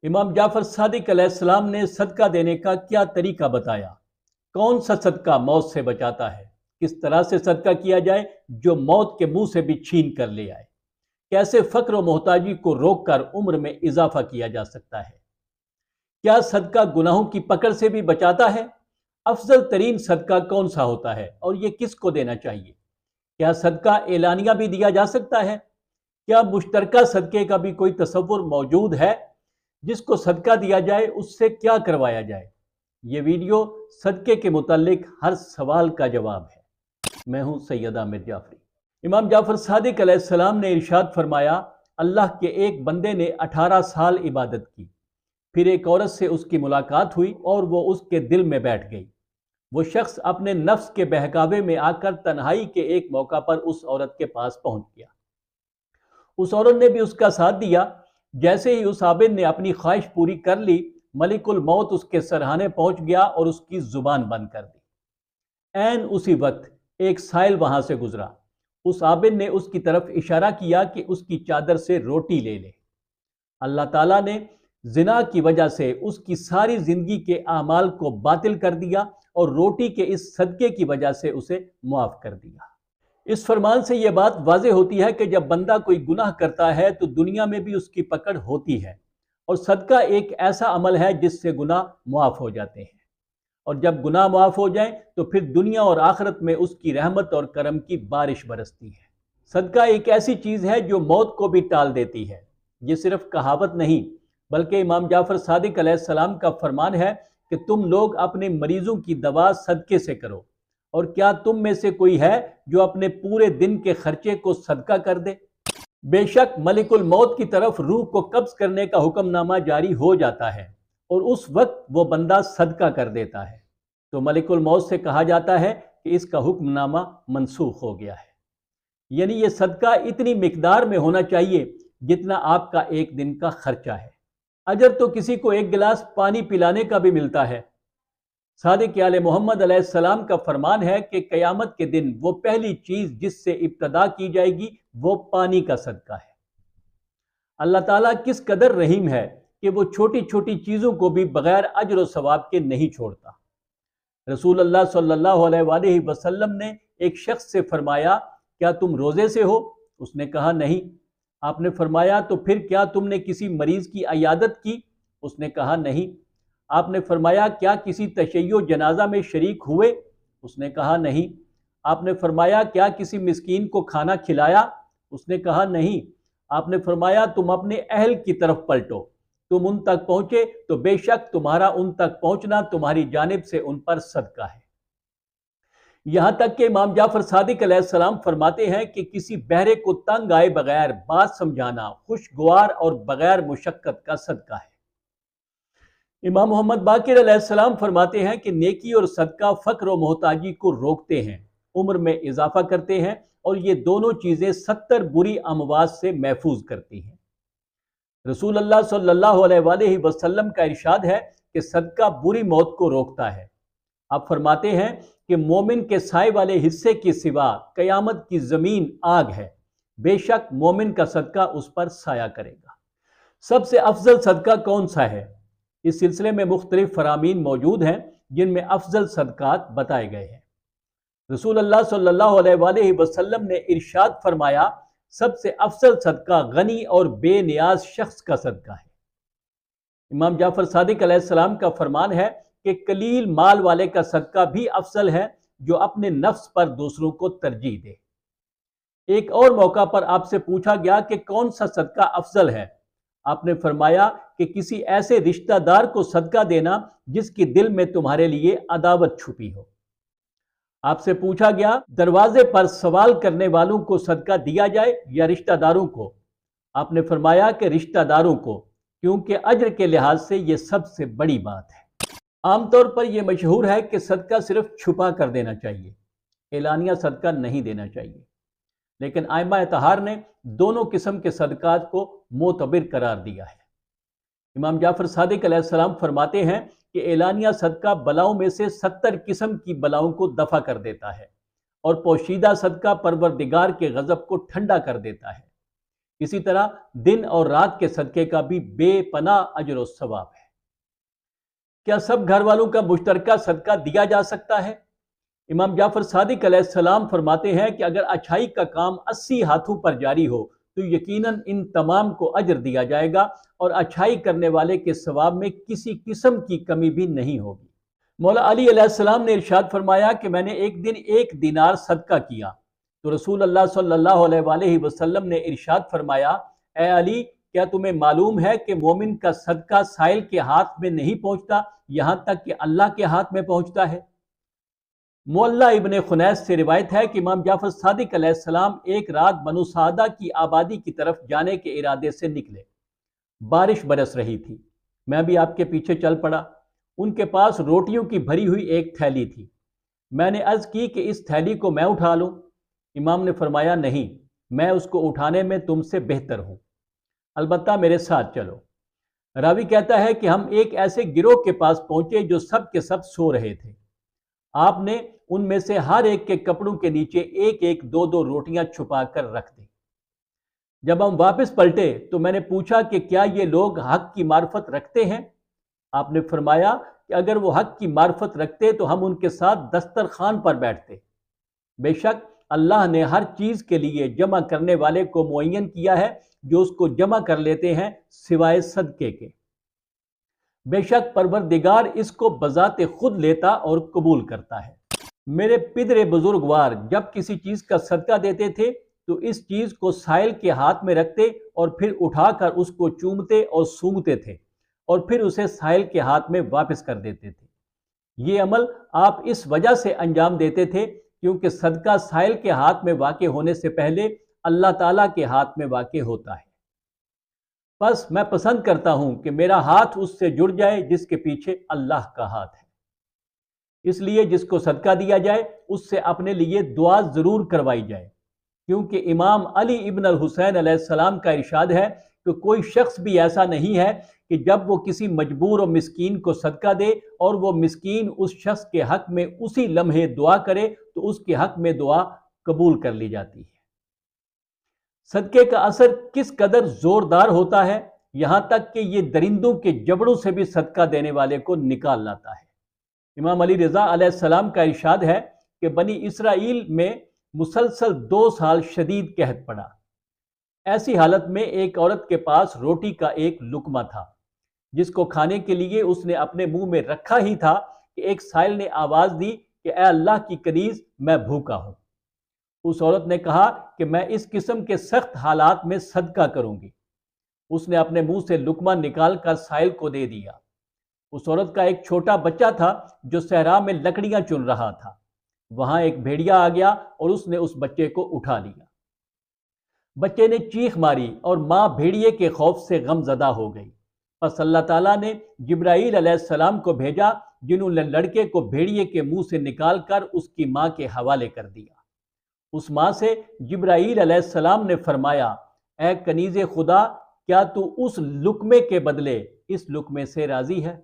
इमाम जाफर सादिक अलैहिस्सलाम ने सदका देने का क्या तरीका बताया? कौन सा सदका मौत से बचाता है? किस तरह से सदका किया जाए जो मौत के मुंह से भी छीन कर ले आए? कैसे फक्र और मोहताजी को रोक कर उम्र में इजाफा किया जा सकता है? क्या सदका गुनाहों की पकड़ से भी बचाता है? अफजल तरीन सदका कौन सा होता है और ये किसको देना चाहिए? क्या सदका एलानिया भी दिया जा सकता है? क्या मुश्तरका सदके का भी कोई तसव्वुर मौजूद है? जिसको सदका दिया जाए उससे क्या करवाया जाए? ये वीडियो सदके के मुतालिक हर सवाल का जवाब है। मैं हूं सैयद आमिर जाफरी। इमाम जाफर सादिक अलैहिस्सलाम ने इरशाद फरमाया, अल्लाह के एक बंदे ने 18 साल इबादत की, फिर एक औरत से उसकी मुलाकात हुई और वो उसके दिल में बैठ गई। वो शख्स अपने नफ्स के बहकावे में आकर तन्हाई के एक मौका पर उस औरत के पास पहुंच गया। उस औरत ने भी उसका साथ दिया। जैसे ही उस आबिद ने अपनी ख्वाहिश पूरी कर ली, मलिकुल मौत उसके सरहाने पहुंच गया और उसकी जुबान बंद कर दी। ऐन उसी वक्त एक साइल वहां से गुजरा। उस आबिद ने उसकी तरफ इशारा किया कि उसकी चादर से रोटी ले ले। अल्लाह ताला ने जिना की वजह से उसकी सारी जिंदगी के आमाल को बातिल कर दिया और रोटी के इस सदके की वजह से उसे मुआफ कर दिया। इस फरमान से यह बात वाज़ेह होती है कि जब बंदा कोई गुनाह करता है तो दुनिया में भी उसकी पकड़ होती है, और सदका एक ऐसा अमल है जिससे गुनाह मुआफ हो जाते हैं, और जब गुनाह मुआफ हो जाए तो फिर दुनिया और आखिरत में उसकी रहमत और करम की बारिश बरसती है। सदका एक ऐसी चीज़ है जो मौत को भी टाल देती है। ये सिर्फ कहावत नहीं, बल्कि इमाम जाफर सादिक अलैहिस्सलाम का फरमान है कि तुम लोग अपने मरीजों की दवा सदके से करो, और क्या तुम में से कोई है जो अपने पूरे दिन के खर्चे को सदका कर दे? बेशक मलिकुल मौत की तरफ रूह को कब्ज करने का हुक्मनामा जारी हो जाता है और उस वक्त वो बंदा सदका कर देता है, तो मलिकुल मौत से कहा जाता है कि इसका हुक्मनामा मनसूख हो गया है। यानी ये सदका इतनी मिकदार में होना चाहिए जितना आपका एक दिन का खर्चा है। अजर तो किसी को एक गिलास पानी पिलाने का भी मिलता है। सादिक आले मोहम्मद अलैहिस्सलाम का फरमान है कि क़यामत के दिन वो पहली चीज जिससे इब्तदा की जाएगी वो पानी का सदका है। अल्लाह ताला किस कदर रहीम है कि वो छोटी छोटी चीजों को भी बगैर अजर व सवाब के नहीं छोड़ता। रसूल अल्लाह सल्लल्लाहु अलैहि वसल्लम ने एक शख्स से फरमाया, क्या तुम रोजे से हो? उसने कहा नहीं। आपने फरमाया, तो फिर क्या तुमने किसी मरीज की अयादत की? उसने कहा नहीं। आपने फरमाया, क्या किसी तशय्यो जनाजा में शरीक हुए? उसने कहा नहीं। आपने फरमाया, क्या किसी मिस्कीन को खाना खिलाया? उसने कहा नहीं। आपने फरमाया, तुम अपने अहल की तरफ पलटो, तुम उन तक पहुंचे तो बेशक तुम्हारा उन तक पहुंचना तुम्हारी जानिब से उन पर सदका है। यहां तक कि इमाम जाफर सादिक अलैहिस्सलाम फरमाते हैं कि किसी बहरे को तंग आए बगैर बात समझाना खुशगवार और बगैर मुशक्कत का सदका है। इमाम मोहम्मद बाकिर अलैहिस्सलाम फरमाते हैं कि नेकी और सदका फक्र और मोहताजी को रोकते हैं, उम्र में इजाफा करते हैं, और ये दोनों चीज़ें 70 बुरी अमवाज से महफूज करती हैं। रसूल अल्लाह सल्लल्लाहु अलैहि वसल्लम का इरशाद है कि सदका बुरी मौत को रोकता है। आप फरमाते हैं कि मोमिन के साए वाले हिस्से के सिवा कयामत की ज़मीन आग है, बेशक मोमिन का सदका उस पर साया करेगा। सबसे अफजल सदका कौन सा है? इस सिलसिले में मुख्तलिफ फरामीन मौजूद हैं जिनमें अफजल सदकात बताए गए हैं। रसूल अल्लाह सल्लल्लाहु अलैहि वसल्लम ने इरशाद फरमाया, सबसे अफजल सदका गनी और बेनियाज शख्स का सदका है। इमाम जाफर सादिक अलैहिस्सलाम का फरमान है कि कलील माल वाले का सदका भी अफजल है जो अपने नफ्स पर दूसरों को तरजीह दे। एक और मौका पर आपसे पूछा गया कि कौन सा सदका अफजल है? आपने फरमाया कि किसी ऐसे रिश्तेदार को सदका देना जिसकी दिल में तुम्हारे लिए अदावत छुपी हो। आपसे पूछा गया, दरवाजे पर सवाल करने वालों को सदका दिया जाए या रिश्तेदारों को? आपने फरमाया कि रिश्तेदारों को, क्योंकि अजर के लिहाज से यह सबसे बड़ी बात है। आमतौर पर यह मशहूर है कि सदका सिर्फ छुपा कर देना चाहिए, एलानिया सदका नहीं देना चाहिए, लेकिन आइमा इत्तेहार ने दोनों किस्म के सदकात को मोतबर करार दिया है। इमाम जाफर सादिक अलैहिस्सलाम फरमाते हैं कि एलानिया सदका बलाओं में से 70 किस्म की बलाओं को दफा कर देता है और पोशीदा सदका परवरदिगार के गजब को ठंडा कर देता है। اسی طرح دن اور رات کے صدقے کا بھی بے پناہ اجر و ثواب ہے۔ کیا سب گھر والوں کا مشترکہ صدقہ دیا جا سکتا ہے؟ امام جعفر صادق علیہ السلام فرماتے ہیں کہ اگر اچھائی کا کام 80 ہاتھوں پر جاری ہو تو یقیناً ان تمام کو اجر دیا جائے گا اور اچھائی کرنے والے کے ثواب میں کسی قسم کی کمی بھی نہیں ہوگی۔ مولا علی علیہ السلام نے ارشاد فرمایا کہ میں نے ایک دن 1 دینار صدقہ کیا تو رسول اللہ صلی اللہ علیہ وآلہ وسلم نے ارشاد فرمایا، اے علی، کیا تمہیں معلوم ہے کہ مومن کا صدقہ سائل کے ہاتھ میں نہیں پہنچتا یہاں تک کہ اللہ کے ہاتھ میں پہنچتا ہے؟ معلّہ ابن خنیس سے روایت ہے کہ امام جعفر صادق علیہ السلام ایک رات بنو سعدہ کی آبادی کی طرف جانے کے ارادے سے نکلے۔ بارش برس رہی تھی، میں بھی آپ کے پیچھے چل پڑا۔ ان کے پاس روٹیوں کی بھری ہوئی ایک تھیلی تھی۔ میں نے عرض کی کہ اس تھیلی کو میں اٹھا لوں؟ امام نے فرمایا، نہیں، میں اس کو اٹھانے میں تم سے بہتر ہوں، البتہ میرے ساتھ چلو۔ راوی کہتا ہے کہ ہم ایک ایسے گروہ کے پاس پہنچے جو سب کے سب سو رہے تھے۔ آپ نے ان میں سے ہر ایک کے کپڑوں کے نیچے ایک ایک دو دو روٹیاں چھپا کر رکھ دی۔ جب ہم واپس پلٹے تو میں نے پوچھا کہ کیا یہ لوگ حق کی معرفت رکھتے ہیں؟ آپ نے فرمایا کہ اگر وہ حق کی معرفت رکھتے تو ہم ان کے ساتھ دسترخوان پر بیٹھتے۔ بے شک اللہ نے ہر چیز کے لیے جمع کرنے والے کو معین کیا ہے جو اس کو جمع کر لیتے ہیں سوائے صدقے کے۔ بے شک پروردگار اس کو بذات خود لیتا اور قبول کرتا ہے۔ میرے پدر بزرگوار جب کسی چیز کا صدقہ دیتے تھے تو اس چیز کو سائل کے ہاتھ میں رکھتے اور پھر اٹھا کر اس کو چومتے اور سونگھتے تھے اور پھر اسے سائل کے ہاتھ میں واپس کر دیتے تھے۔ یہ عمل آپ اس وجہ سے انجام دیتے تھے کیونکہ صدقہ سائل کے ہاتھ میں واقع ہونے سے پہلے اللہ تعالیٰ کے ہاتھ میں واقع ہوتا ہے۔ بس میں پسند کرتا ہوں کہ میرا ہاتھ اس سے جڑ جائے جس کے پیچھے اللہ کا ہاتھ ہے۔ اس لیے جس کو صدقہ دیا جائے اس سے اپنے لیے دعا ضرور کروائی جائے، کیونکہ امام علی ابن الحسین علیہ السلام کا ارشاد ہے کہ کوئی شخص بھی ایسا نہیں ہے کہ جب وہ کسی مجبور و مسکین کو صدقہ دے اور وہ مسکین اس شخص کے حق میں اسی لمحے دعا کرے تو اس کے حق میں دعا قبول کر لی جاتی ہے۔ صدقے کا اثر کس قدر زوردار ہوتا ہے، یہاں تک کہ یہ درندوں کے جبڑوں سے بھی صدقہ دینے والے کو نکال لاتا ہے۔ امام علی رضا علیہ السلام کا ارشاد ہے کہ بنی اسرائیل میں مسلسل 2 سال شدید قحط پڑا۔ ایسی حالت میں ایک عورت کے پاس روٹی کا ایک لقمہ تھا جس کو کھانے کے لیے اس نے اپنے منہ میں رکھا ہی تھا کہ ایک سائل نے آواز دی کہ اے اللہ کی کنیز، میں بھوکا ہوں۔ اس عورت نے کہا کہ میں اس قسم کے سخت حالات میں صدقہ کروں گی۔ اس نے اپنے منہ سے لقمہ نکال کر سائل کو دے دیا۔ اس عورت کا ایک چھوٹا بچہ تھا جو صحرا میں لکڑیاں چن رہا تھا۔ وہاں ایک بھیڑیا آ گیا اور اس نے اس بچے کو اٹھا لیا۔ بچے نے چیخ ماری اور ماں بھیڑیے کے خوف سے غم زدہ ہو گئی۔ پس اللہ تعالیٰ نے جبرائیل علیہ السلام کو بھیجا جنہوں نے لڑکے کو بھیڑیے کے منہ سے نکال کر اس کی ماں کے حوالے کر دیا۔ اس ماں سے جبرائیل علیہ السلام نے فرمایا، اے کنیز خدا، کیا تو اس لقمے کے بدلے اس لقمے سے راضی ہے؟